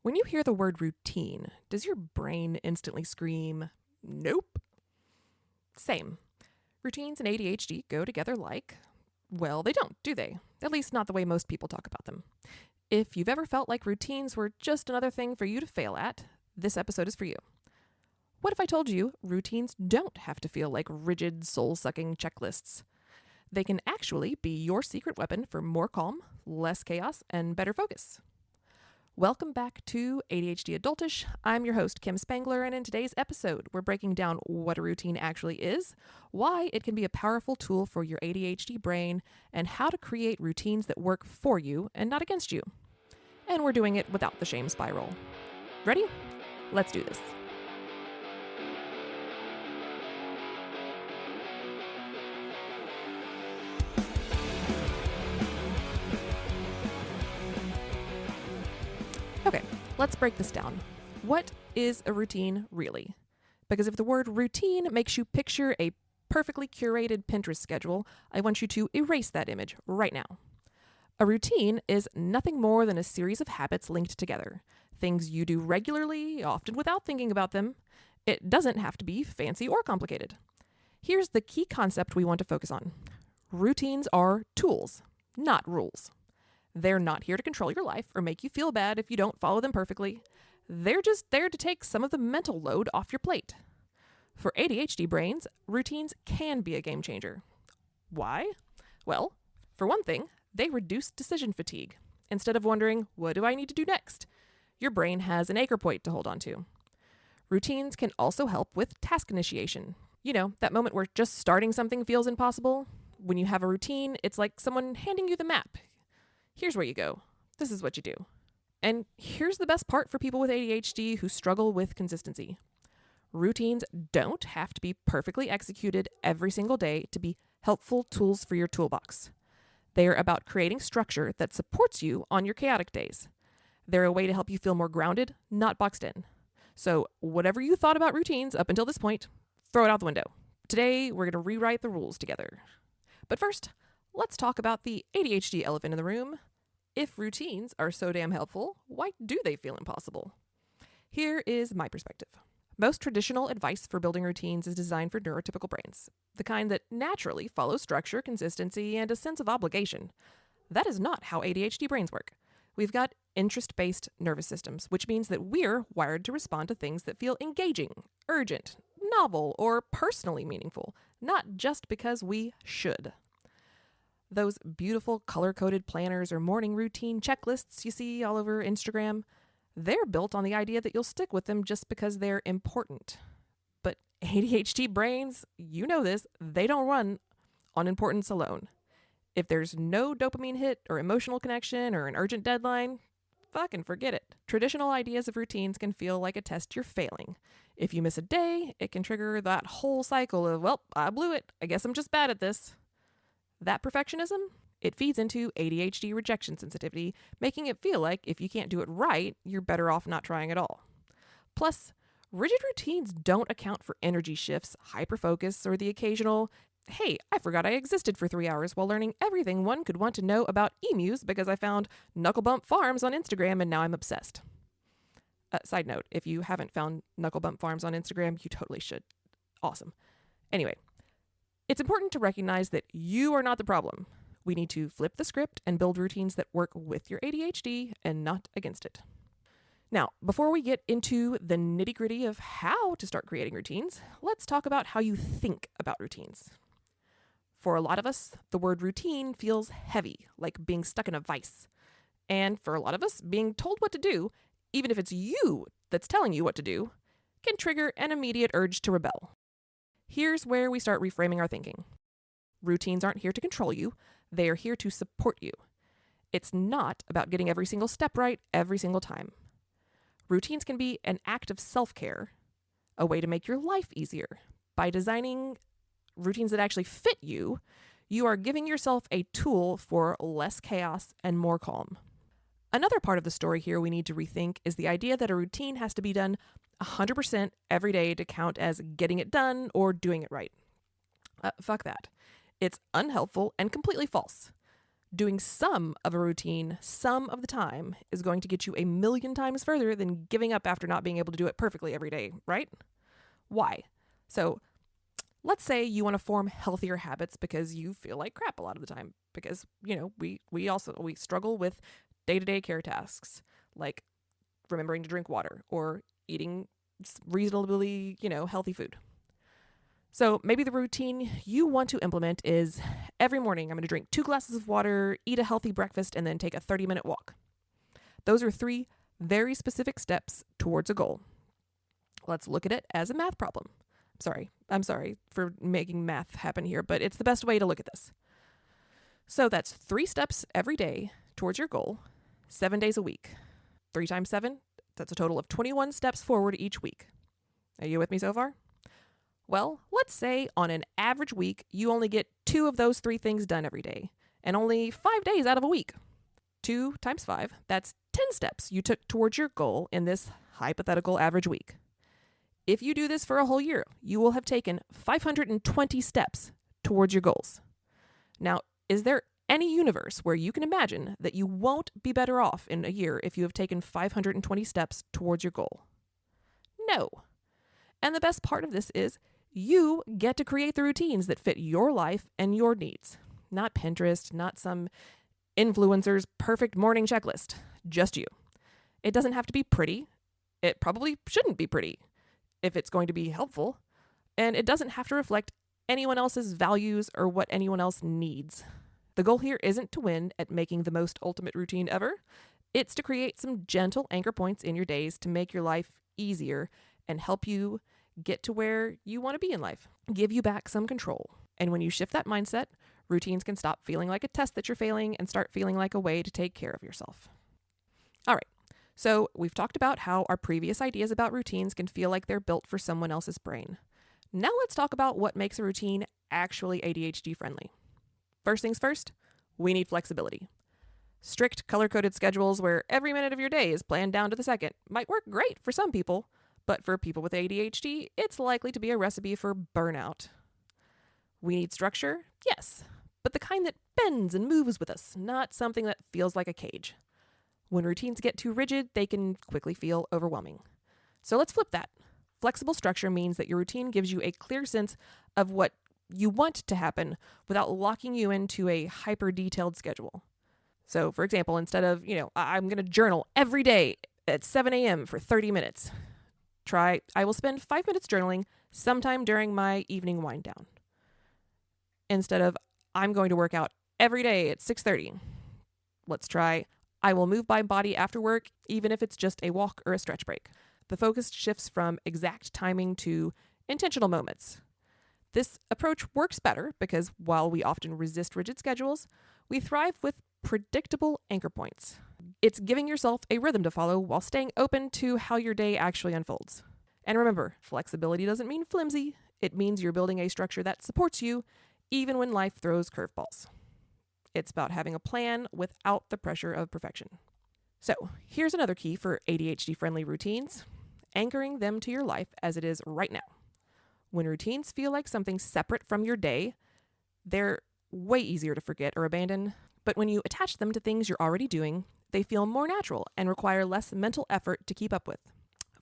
When you hear the word routine, does your brain instantly scream, nope? Same. Routines and ADHD go together like, well, they don't, do they? At least not the way most people talk about them. If you've ever felt like routines were just another thing for you to fail at, this episode is for you. What if I told you routines don't have to feel like rigid, soul-sucking checklists? They can actually be your secret weapon for more calm, less chaos, and better focus. Welcome back to ADHD Adultish. I'm your host, Kim Spangler, and in today's episode, we're breaking down what a routine actually is, why it can be a powerful tool for your ADHD brain, and how to create routines that work for you and not against you. And we're doing it without the shame spiral. Ready? Let's do this. Okay, let's break this down. What is a routine really? Because if the word routine makes you picture a perfectly curated Pinterest schedule, I want you to erase that image right now. A routine is nothing more than a series of habits linked together. Things you do regularly, often without thinking about them. It doesn't have to be fancy or complicated. Here's the key concept we want to focus on. Routines are tools, not rules. They're not here to control your life or make you feel bad if you don't follow them perfectly. They're just there to take some of the mental load off your plate. For ADHD brains, routines can be a game changer. Why? Well, for one thing, they reduce decision fatigue. Instead of wondering, what do I need to do next? Your brain has an anchor point to hold on to. Routines can also help with task initiation. You know, that moment where just starting something feels impossible. When you have a routine, it's like someone handing you the map. Here's where you go. This is what you do. And here's the best part for people with ADHD who struggle with consistency. Routines don't have to be perfectly executed every single day to be helpful tools for your toolbox. They are about creating structure that supports you on your chaotic days. They're a way to help you feel more grounded, not boxed in. So whatever you thought about routines up until this point, throw it out the window. Today, we're going to rewrite the rules together. But first, let's talk about the ADHD elephant in the room. If routines are so damn helpful, why do they feel impossible? Here is my perspective. Most traditional advice for building routines is designed for neurotypical brains, the kind that naturally follow structure, consistency, and a sense of obligation. That is not how ADHD brains work. We've got interest-based nervous systems, which means that we're wired to respond to things that feel engaging, urgent, novel, or personally meaningful, not just because we should. Those beautiful color-coded planners or morning routine checklists you see all over Instagram, they're built on the idea that you'll stick with them just because they're important. But ADHD brains, you know this, they don't run on importance alone. If there's no dopamine hit or emotional connection or an urgent deadline, fucking forget it. Traditional ideas of routines can feel like a test you're failing. If you miss a day, it can trigger that whole cycle of, well, I blew it. I guess I'm just bad at this. That perfectionism, it feeds into ADHD rejection sensitivity, making it feel like if you can't do it right, you're better off not trying at all. Plus, rigid routines don't account for energy shifts, hyperfocus, or the occasional, hey, I forgot I existed for 3 hours while learning everything one could want to know about emus because I found Knucklebump Farms on Instagram and now I'm obsessed. Side note, if you haven't found Knucklebump Farms on Instagram, you totally should. Awesome. Anyway, it's important to recognize that you are not the problem. We need to flip the script and build routines that work with your ADHD and not against it. Now, before we get into the nitty-gritty of how to start creating routines, let's talk about how you think about routines. For a lot of us, the word routine feels heavy, like being stuck in a vice. And for a lot of us, being told what to do, even if it's you that's telling you what to do, can trigger an immediate urge to rebel. Here's where we start reframing our thinking. Routines aren't here to control you. They are here to support you. It's not about getting every single step right every single time. Routines can be an act of self-care, a way to make your life easier. By designing routines that actually fit you, you are giving yourself a tool for less chaos and more calm. Another part of the story here we need to rethink is the idea that a routine has to be done 100% every day to count as getting it done or doing it right. Fuck that. It's unhelpful and completely false. Doing some of a routine some of the time is going to get you a million times further than giving up after not being able to do it perfectly every day, right? Why? So let's say you want to form healthier habits because you feel like crap a lot of the time because, we struggle with day-to-day care tasks like remembering to drink water or eating reasonably, healthy food. So maybe the routine you want to implement is every morning I'm going to drink 2 glasses of water, eat a healthy breakfast, and then take a 30-minute walk. Those are 3 very specific steps towards a goal. Let's look at it as a math problem. I'm sorry for making math happen here, but it's the best way to look at this. So that's 3 steps every day towards your goal, 7 days a week. 3 times 7, that's a total of 21 steps forward each week. Are you with me so far? Well, let's say on an average week, you only get 2 of those 3 things done every day, and only 5 days out of a week. 2 times 5, that's 10 steps you took towards your goal in this hypothetical average week. If you do this for a whole year, you will have taken 520 steps towards your goals. Now, is there any universe where you can imagine that you won't be better off in a year if you have taken 520 steps towards your goal? No. And the best part of this is you get to create the routines that fit your life and your needs. Not Pinterest, not some influencer's perfect morning checklist. Just you. It doesn't have to be pretty. It probably shouldn't be pretty if it's going to be helpful. And it doesn't have to reflect anyone else's values or what anyone else needs. The goal here isn't to win at making the most ultimate routine ever. It's to create some gentle anchor points in your days to make your life easier and help you get to where you want to be in life. Give you back some control. And when you shift that mindset, routines can stop feeling like a test that you're failing and start feeling like a way to take care of yourself. All right. So we've talked about how our previous ideas about routines can feel like they're built for someone else's brain. Now let's talk about what makes a routine actually ADHD friendly. First things first, we need flexibility. Strict color-coded schedules where every minute of your day is planned down to the second might work great for some people, but for people with ADHD, it's likely to be a recipe for burnout. We need structure, yes, but the kind that bends and moves with us, not something that feels like a cage. When routines get too rigid, they can quickly feel overwhelming. So let's flip that. Flexible structure means that your routine gives you a clear sense of what you want to happen without locking you into a hyper-detailed schedule. So, for example, instead of, I'm going to journal every day at 7 a.m. for 30 minutes, try, I will spend 5 minutes journaling sometime during my evening wind down. Instead of, I'm going to work out every day at 6:30, let's try, I will move my body after work, even if it's just a walk or a stretch break. The focus shifts from exact timing to intentional moments. This approach works better because while we often resist rigid schedules, we thrive with predictable anchor points. It's giving yourself a rhythm to follow while staying open to how your day actually unfolds. And remember, flexibility doesn't mean flimsy. It means you're building a structure that supports you even when life throws curveballs. It's about having a plan without the pressure of perfection. So, here's another key for ADHD-friendly routines: anchoring them to your life as it is right now. When routines feel like something separate from your day, they're way easier to forget or abandon. But when you attach them to things you're already doing, they feel more natural and require less mental effort to keep up with.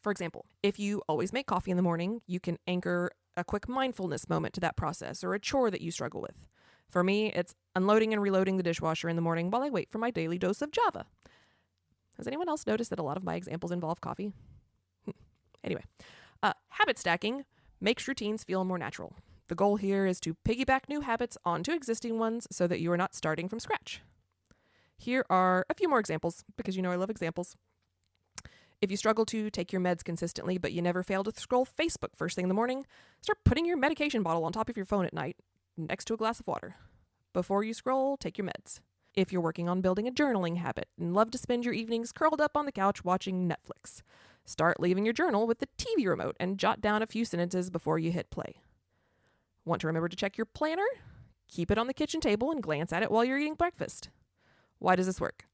For example, if you always make coffee in the morning, you can anchor a quick mindfulness moment to that process or a chore that you struggle with. For me, it's unloading and reloading the dishwasher in the morning while I wait for my daily dose of Java. Has anyone else noticed that a lot of my examples involve coffee? Anyway, habit stacking makes routines feel more natural. The goal here is to piggyback new habits onto existing ones so that you are not starting from scratch. Here are a few more examples, because I love examples. If you struggle to take your meds consistently, but you never fail to scroll Facebook first thing in the morning, start putting your medication bottle on top of your phone at night, next to a glass of water. Before you scroll, take your meds. If you're working on building a journaling habit and love to spend your evenings curled up on the couch watching Netflix, start leaving your journal with the TV remote and jot down a few sentences before you hit play. Want to remember to check your planner? Keep it on the kitchen table and glance at it while you're eating breakfast. Why does this work?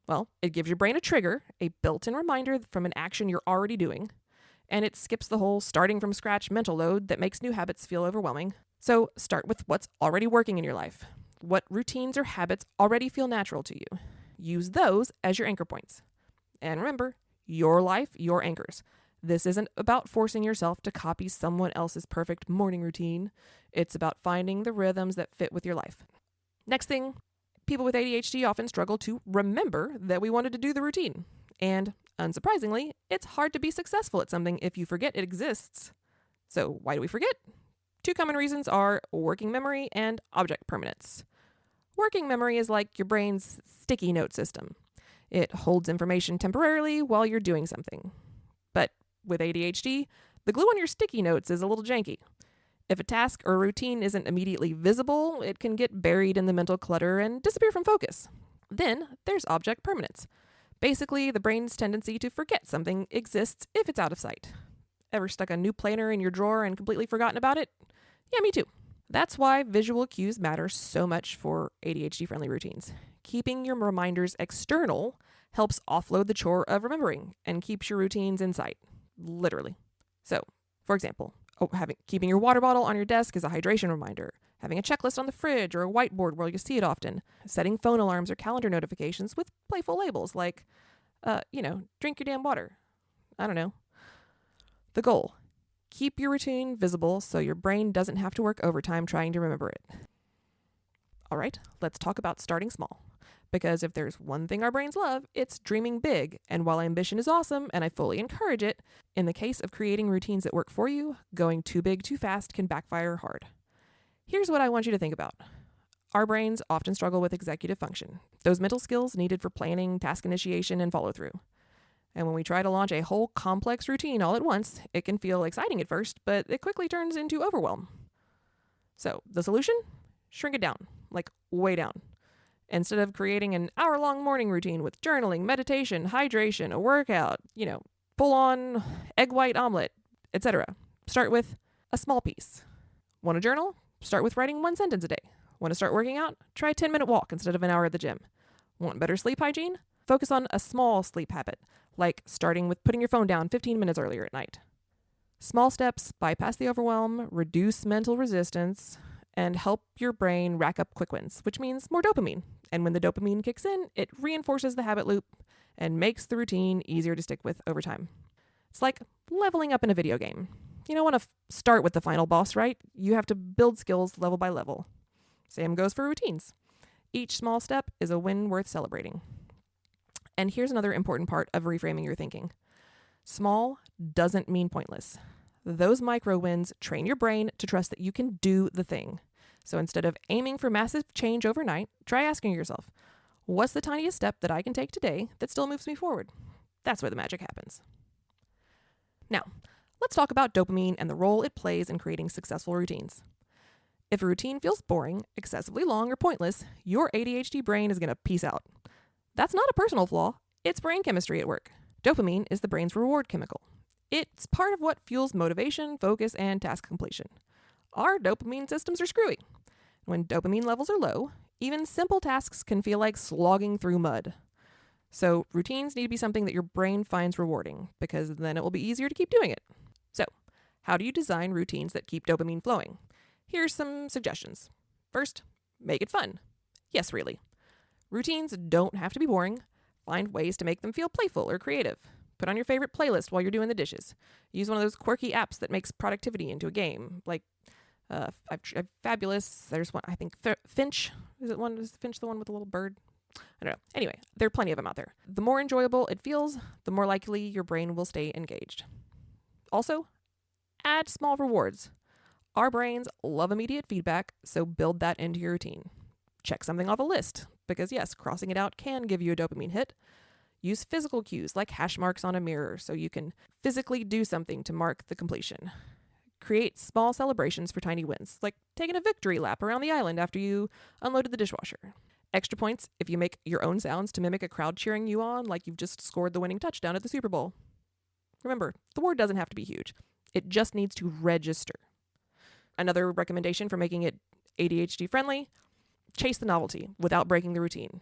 Well, it gives your brain a trigger, a built-in reminder from an action you're already doing, and it skips the whole starting from scratch mental load that makes new habits feel overwhelming. So start with what's already working in your life. what routines or habits already feel natural to you. Use those as your anchor points. And remember, your life, your anchors. This isn't about forcing yourself to copy someone else's perfect morning routine. It's about finding the rhythms that fit with your life. Next thing, people with ADHD often struggle to remember that we wanted to do the routine. And unsurprisingly, it's hard to be successful at something if you forget it exists. So why do we forget? Two common reasons are working memory and object permanence. Working memory is like your brain's sticky note system. It holds information temporarily while you're doing something. But with ADHD, the glue on your sticky notes is a little janky. If a task or routine isn't immediately visible, it can get buried in the mental clutter and disappear from focus. Then there's object permanence. Basically, the brain's tendency to forget something exists if it's out of sight. Ever stuck a new planner in your drawer and completely forgotten about it? Yeah, me too. That's why visual cues matter so much for ADHD-friendly routines. Keeping your reminders external helps offload the chore of remembering and keeps your routines in sight, literally. So, for example, keeping your water bottle on your desk is a hydration reminder, having a checklist on the fridge or a whiteboard where you see it often, setting phone alarms or calendar notifications with playful labels like, drink your damn water. I don't know. The goal: keep your routine visible so your brain doesn't have to work overtime trying to remember it. All right, let's talk about starting small. Because if there's one thing our brains love, it's dreaming big. And while ambition is awesome, and I fully encourage it, in the case of creating routines that work for you, going too big too fast can backfire hard. Here's what I want you to think about. Our brains often struggle with executive function, those mental skills needed for planning, task initiation, and follow-through. And when we try to launch a whole complex routine all at once, it can feel exciting at first, but it quickly turns into overwhelm. So, the solution? Shrink it down, like way down. Instead of creating an hour-long morning routine with journaling, meditation, hydration, a workout, full-on egg white omelet, etc., start with a small piece. Want to journal? Start with writing 1 sentence a day. Want to start working out? Try a 10-minute walk instead of an hour at the gym. Want better sleep hygiene? Focus on a small sleep habit, like starting with putting your phone down 15 minutes earlier at night. Small steps bypass the overwhelm, reduce mental resistance, and help your brain rack up quick wins, which means more dopamine. And when the dopamine kicks in, it reinforces the habit loop and makes the routine easier to stick with over time. It's like leveling up in a video game. You don't want to start with the final boss, right? You have to build skills level by level. Same goes for routines. Each small step is a win worth celebrating. And here's another important part of reframing your thinking. Small doesn't mean pointless. Those micro wins train your brain to trust that you can do the thing. So instead of aiming for massive change overnight, try asking yourself, what's the tiniest step that I can take today that still moves me forward? That's where the magic happens. Now, let's talk about dopamine and the role it plays in creating successful routines. If a routine feels boring, excessively long, or pointless, your ADHD brain is going to peace out. That's not a personal flaw. It's brain chemistry at work. Dopamine is the brain's reward chemical. It's part of what fuels motivation, focus, and task completion. Our dopamine systems are screwy. When dopamine levels are low, even simple tasks can feel like slogging through mud. So routines need to be something that your brain finds rewarding, because then it will be easier to keep doing it. So, how do you design routines that keep dopamine flowing? Here's some suggestions. First, make it fun. Yes, really. Routines don't have to be boring. Find ways to make them feel playful or creative. Put on your favorite playlist while you're doing the dishes. Use one of those quirky apps that makes productivity into a game, like Fabulous. There's one, I think, Finch. Is Finch the one with the little bird? I don't know. Anyway, there are plenty of them out there. The more enjoyable it feels, the more likely your brain will stay engaged. Also, add small rewards. Our brains love immediate feedback, so build that into your routine. Check something off a list, because yes, crossing it out can give you a dopamine hit. Use physical cues like hash marks on a mirror so you can physically do something to mark the completion. Create small celebrations for tiny wins, like taking a victory lap around the island after you unloaded the dishwasher. Extra points if you make your own sounds to mimic a crowd cheering you on like you've just scored the winning touchdown at the Super Bowl. Remember, the word doesn't have to be huge. It just needs to register. Another recommendation for making it ADHD-friendly: chase the novelty without breaking the routine.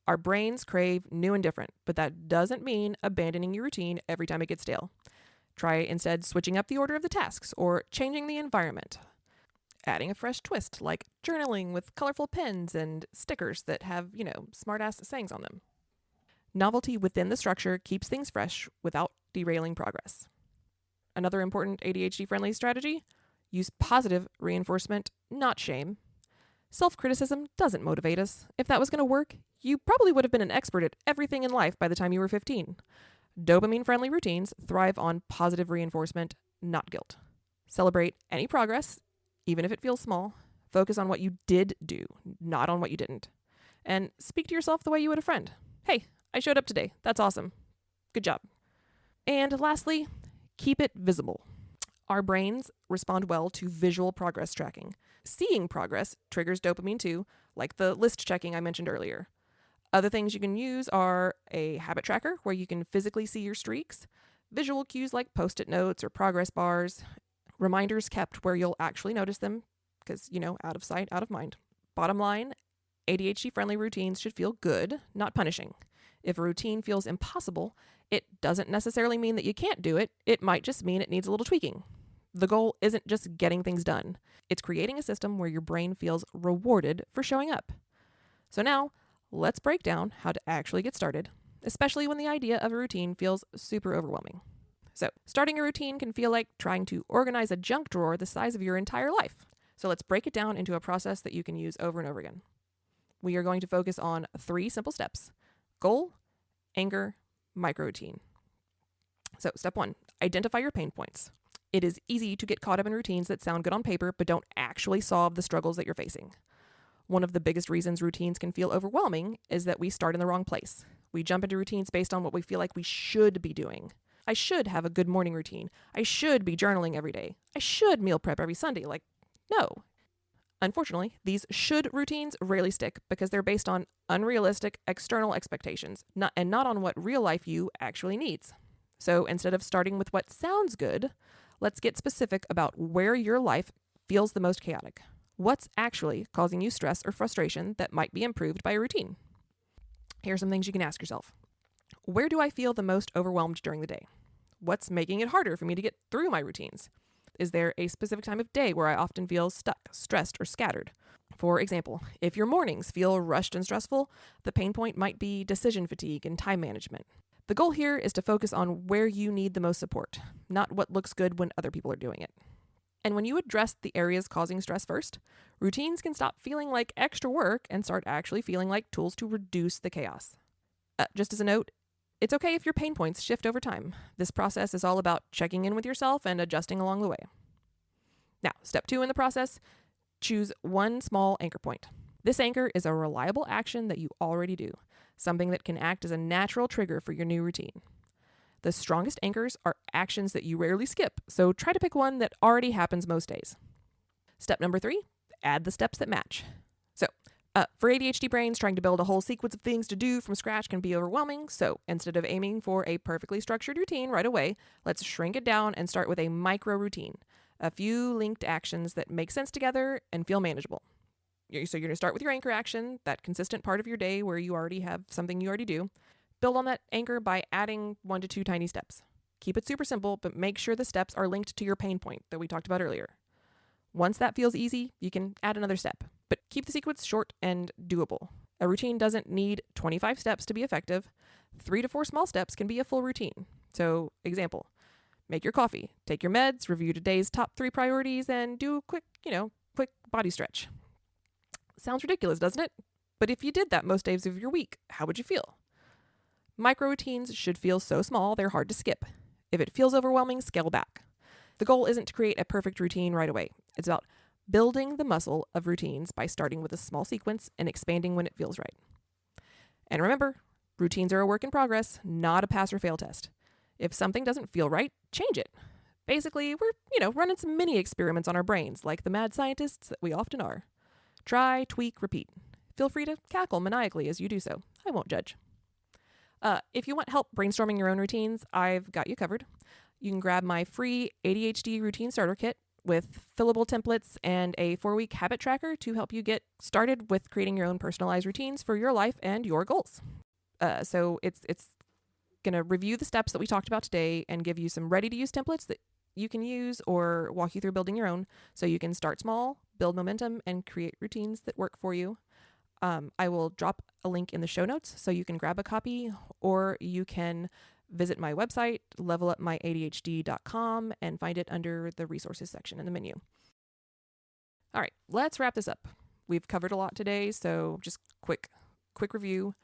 Our brains crave new and different, but that doesn't mean abandoning your routine every time it gets stale. Try instead switching up the order of the tasks or changing the environment. adding a fresh twist, like journaling with colorful pens and stickers that have, smart-ass sayings on them. Novelty within the structure keeps things fresh without derailing progress. Another important ADHD-friendly strategy: use positive reinforcement, not shame. Self-criticism doesn't motivate us. If that was going to work, you probably would have been an expert at everything in life by the time you were 15. Dopamine-friendly routines thrive on positive reinforcement, not guilt. Celebrate any progress, even if it feels small. Focus on what you did do, not on what you didn't. And speak to yourself the way you would a friend. Hey, I showed up today. That's awesome. Good job. And lastly, keep it visible. Our brains respond well to visual progress tracking. Seeing progress triggers dopamine too, like the list checking I mentioned earlier. Other things you can use are a habit tracker where you can physically see your streaks, visual cues like post-it notes or progress bars, reminders kept where you'll actually notice them because, out of sight, out of mind. Bottom line, ADHD-friendly routines should feel good, not punishing. If a routine feels impossible, it doesn't necessarily mean that you can't do it. It might just mean it needs a little tweaking. The goal isn't just getting things done. It's creating a system where your brain feels rewarded for showing up. So now, let's break down how to actually get started, especially when the idea of a routine feels super overwhelming. So, starting a routine can feel like trying to organize a junk drawer the size of your entire life. So let's break it down into a process that you can use over and over again. We are going to focus on 3 simple steps: goal, anchor, micro-routine. So step 1, identify your pain points. It is easy to get caught up in routines that sound good on paper but don't actually solve the struggles that you're facing. One of the biggest reasons routines can feel overwhelming is that we start in the wrong place. We jump into routines based on what we feel like we should be doing. I should have a good morning routine. I should be journaling every day. I should meal prep every Sunday. No. Unfortunately, these should routines rarely stick because they're based on unrealistic external expectations, not on what real life you actually needs. So instead of starting with what sounds good, let's get specific about where your life feels the most chaotic. What's actually causing you stress or frustration that might be improved by a routine? Here are some things you can ask yourself. Where do I feel the most overwhelmed during the day? What's making it harder for me to get through my routines? Is there a specific time of day where I often feel stuck, stressed, or scattered? For example, if your mornings feel rushed and stressful, the pain point might be decision fatigue and time management. The goal here is to focus on where you need the most support, not what looks good when other people are doing it. And when you address the areas causing stress first, routines can stop feeling like extra work and start actually feeling like tools to reduce the chaos. Just as a note, it's okay if your pain points shift over time. This process is all about checking in with yourself and adjusting along the way. Now, step 2 in the process, choose one small anchor point. This anchor is a reliable action that you already do, something that can act as a natural trigger for your new routine. The strongest anchors are actions that you rarely skip, so try to pick one that already happens most days. Step number 3, add the steps that match. So, for ADHD brains, trying to build a whole sequence of things to do from scratch can be overwhelming, so instead of aiming for a perfectly structured routine right away, let's shrink it down and start with a micro routine, a few linked actions that make sense together and feel manageable. So you're going to start with your anchor action, that consistent part of your day where you already have something you already do. Build on that anchor by adding 1 to 2 tiny steps. Keep it super simple, but make sure the steps are linked to your pain point that we talked about earlier. Once that feels easy, you can add another step, but keep the sequence short and doable. A routine doesn't need 25 steps to be effective. 3 to 4 small steps can be a full routine. So, example, make your coffee, take your meds, review today's top 3 priorities, and do a quick body stretch. Sounds ridiculous, doesn't it? But if you did that most days of your week, how would you feel? Micro routines should feel so small they're hard to skip. If it feels overwhelming, scale back. The goal isn't to create a perfect routine right away. It's about building the muscle of routines by starting with a small sequence and expanding when it feels right. And remember, routines are a work in progress, not a pass or fail test. If something doesn't feel right, change it. Basically, we're, running some mini experiments on our brains, like the mad scientists that we often are. Try, tweak, repeat. Feel free to cackle maniacally as you do so. I won't judge. If you want help brainstorming your own routines, I've got you covered. You can grab my free ADHD routine starter kit with fillable templates and a 4-week habit tracker to help you get started with creating your own personalized routines for your life and your goals. So it's going to review the steps that we talked about today and give you some ready-to-use templates that you can use or walk you through building your own so you can start small, build momentum and create routines that work for you. I will drop a link in the show notes so you can grab a copy, or you can visit my website, levelupmyadhd.com, and find it under the resources section in the menu. All right, let's wrap this up. We've covered a lot today, so just quick review.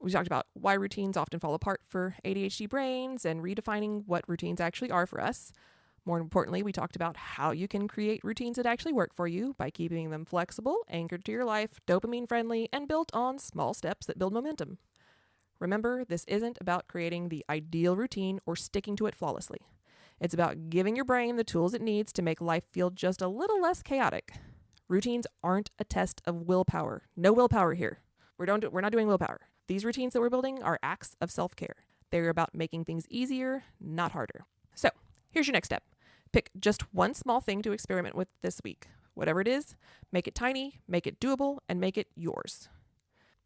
We talked about why routines often fall apart for ADHD brains and redefining what routines actually are for us. More importantly, we talked about how you can create routines that actually work for you by keeping them flexible, anchored to your life, dopamine-friendly, and built on small steps that build momentum. Remember, this isn't about creating the ideal routine or sticking to it flawlessly. It's about giving your brain the tools it needs to make life feel just a little less chaotic. Routines aren't a test of willpower. No willpower here. We're not doing willpower. These routines that we're building are acts of self-care. They're about making things easier, not harder. So, here's your next step. Pick just one small thing to experiment with this week. Whatever it is, make it tiny, make it doable, and make it yours.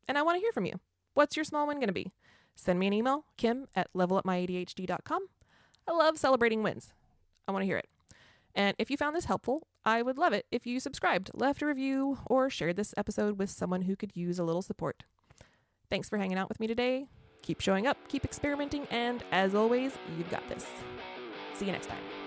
And I want to hear from you. What's your small win going to be? Send me an email, kim@levelupmyadhd.com. I love celebrating wins. I want to hear it. And if you found this helpful, I would love it if you subscribed, left a review, or shared this episode with someone who could use a little support. Thanks for hanging out with me today. Keep showing up, keep experimenting, and as always, you've got this. See you next time.